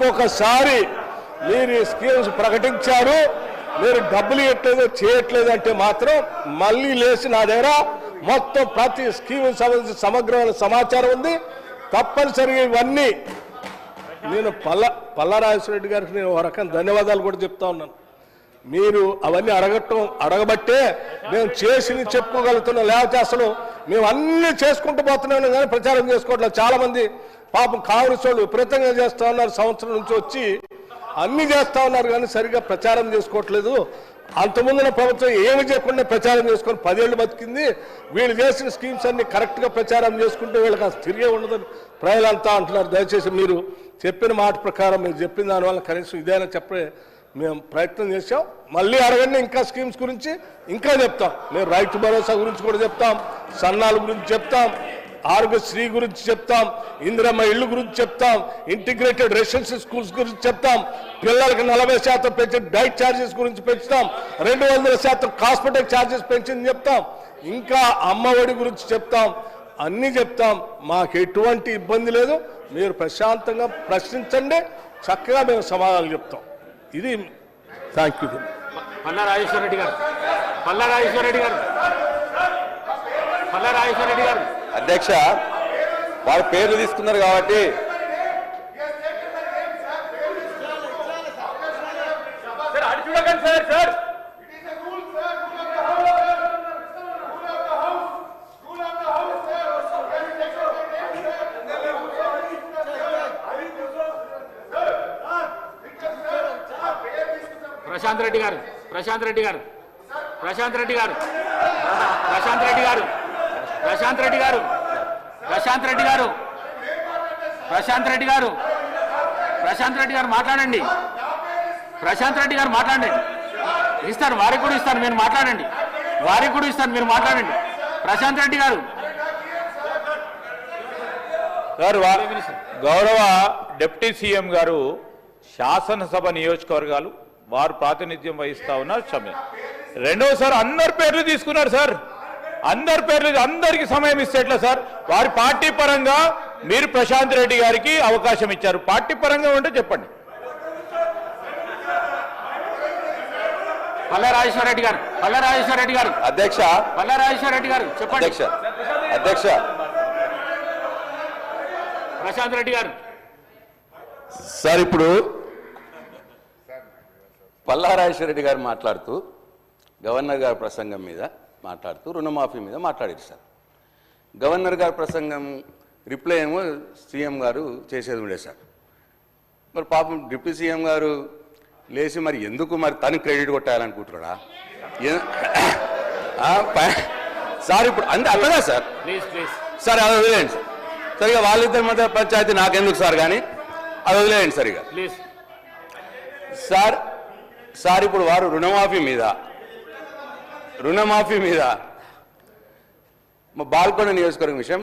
ఇంకొకసారి మీరు ఈ స్కీమ్స్ ప్రకటించారు, మీరు డబ్బులు ఇవ్వట్లేదు చేయట్లేదు అంటే మాత్రం మళ్ళీ లేచి నా దగ్గర మొత్తం ప్రతి స్కీమ్ సంబంధించి సమగ్రమైన సమాచారం ఉంది. తప్పనిసరిగా ఇవన్నీ నేను పల్లారాజేశ్వర రెడ్డి గారికి నేను ఒక రకం ధన్యవాదాలు కూడా చెప్తా ఉన్నాను. మీరు అవన్నీ అడగబట్టే మేము చేసి చెప్పుకోగలుగుతున్నాం. లేకపోతే అసలు మేము అన్ని చేసుకుంటూ పోతున్నాం కానీ ప్రచారం చేసుకోవట్లేదు. చాలా మంది పాపం కాంగ్రెస్ వాళ్ళు విపరీతంగా చేస్తూ ఉన్నారు, సంవత్సరం నుంచి వచ్చి అన్ని చేస్తూ ఉన్నారు కానీ సరిగ్గా ప్రచారం చేసుకోవట్లేదు. అంతకుముందున ప్రభుత్వం ఏమి చేయకుండా ప్రచారం చేసుకొని 10 ఏళ్ళు బతికింది. వీళ్ళు చేసిన స్కీమ్స్ అన్ని కరెక్ట్గా ప్రచారం చేసుకుంటే వీళ్ళకి అసలు తిరిగే ఉండదని ప్రజలంతా అంటున్నారు. దయచేసి మీరు చెప్పిన మాట ప్రకారం మీరు చెప్పిన దానివల్ల కనీసం ఇదైనా చెప్పే మేము ప్రయత్నం చేసాం. మళ్ళీ అడగండి, ఇంకా స్కీమ్స్ గురించి ఇంకా చెప్తాం. మేము రైతు భరోసా గురించి కూడా చెప్తాం, సన్నాల గురించి చెప్తాం, ఆరోగ్యశ్రీ గురించి చెప్తాం, ఇందిరమ్మ ఇళ్ళు గురించి చెప్తాం, ఇంటిగ్రేటెడ్ రెసిడెన్షియల్ స్కూల్స్ గురించి చెప్తాం, పిల్లలకు 40% పెంచి డైట్ ఛార్జెస్ గురించి పెంచుతాం, 200% హాస్పిటల్ ఛార్జెస్ పెంచింది చెప్తాం, ఇంకా అమ్మఒడి గురించి చెప్తాం, అన్నీ చెప్తాం. మాకు ఎటువంటి ఇబ్బంది లేదు. మీరు ప్రశాంతంగా ప్రశ్నించండి, చక్కగా మేము సమాధానాలు చెప్తాం. ఇది థ్యాంక్ యూ. పల్లారాజేశ్వర రెడ్డి గారు అధ్యక్ష, వారి పేర్లు తీసుకున్నారు కాబట్టి ప్రశాంత్ రెడ్డి గారు మాట్లాడండి. ప్రశాంత్ రెడ్డి గారు మాట్లాడండి. ఇస్తాను, వారికి కూడా ఇస్తాను, మీరు మాట్లాడండి. ప్రశాంత్ రెడ్డి గారు గౌరవ డిప్యూటీ సీఎం గారు శాసనసభ నియోజకవర్గాలు వారు ప్రాతినిధ్యం వహిస్తా ఉన్నారు. సమయం రెండోసారి అందరి పేర్లు తీసుకున్నారు సార్. అందరికి సమయం ఇస్తే ఎట్లా సార్? వారి పార్టీ పరంగా మీరు ప్రశాంత్ రెడ్డి గారికి అవకాశం ఇచ్చారు. పార్టీ పరంగా ఉంటే చెప్పండి. పల్లారాజేశ్వర రెడ్డి గారు అధ్యక్ష, చెప్పండి. అధ్యక్ష ప్రశాంత్ రెడ్డి గారు సార్, ఇప్పుడు పల్లారాజేశ్వర రెడ్డి గారు మాట్లాడుతూ గవర్నర్ గారి ప్రసంగం మీద మాట్లాడుతూ రుణమాఫీ మీద మాట్లాడారు సార్. గవర్నర్ గారి ప్రసంగం రిప్లై ఏమో సీఎం గారు చేసేది ఉండే సార్. మరి పాపం డిప్యూటీ సీఎం గారు లేచి మరి ఎందుకు మరి తను క్రెడిట్ కొట్టాలనుకుంటున్నాడా సార్? ఇప్పుడు అట్లదా సార్? సార్ అది వదిలేయండి సార్. సరిగా వాళ్ళిద్దరి మధ్య పంచాయతీ నాకెందుకు సార్, కానీ అది వదిలేయండి సరిగా సార్. ఇప్పుడు వారు రుణమాఫీ మీద మా బాల్కొండ నియోజకవర్గం విషయం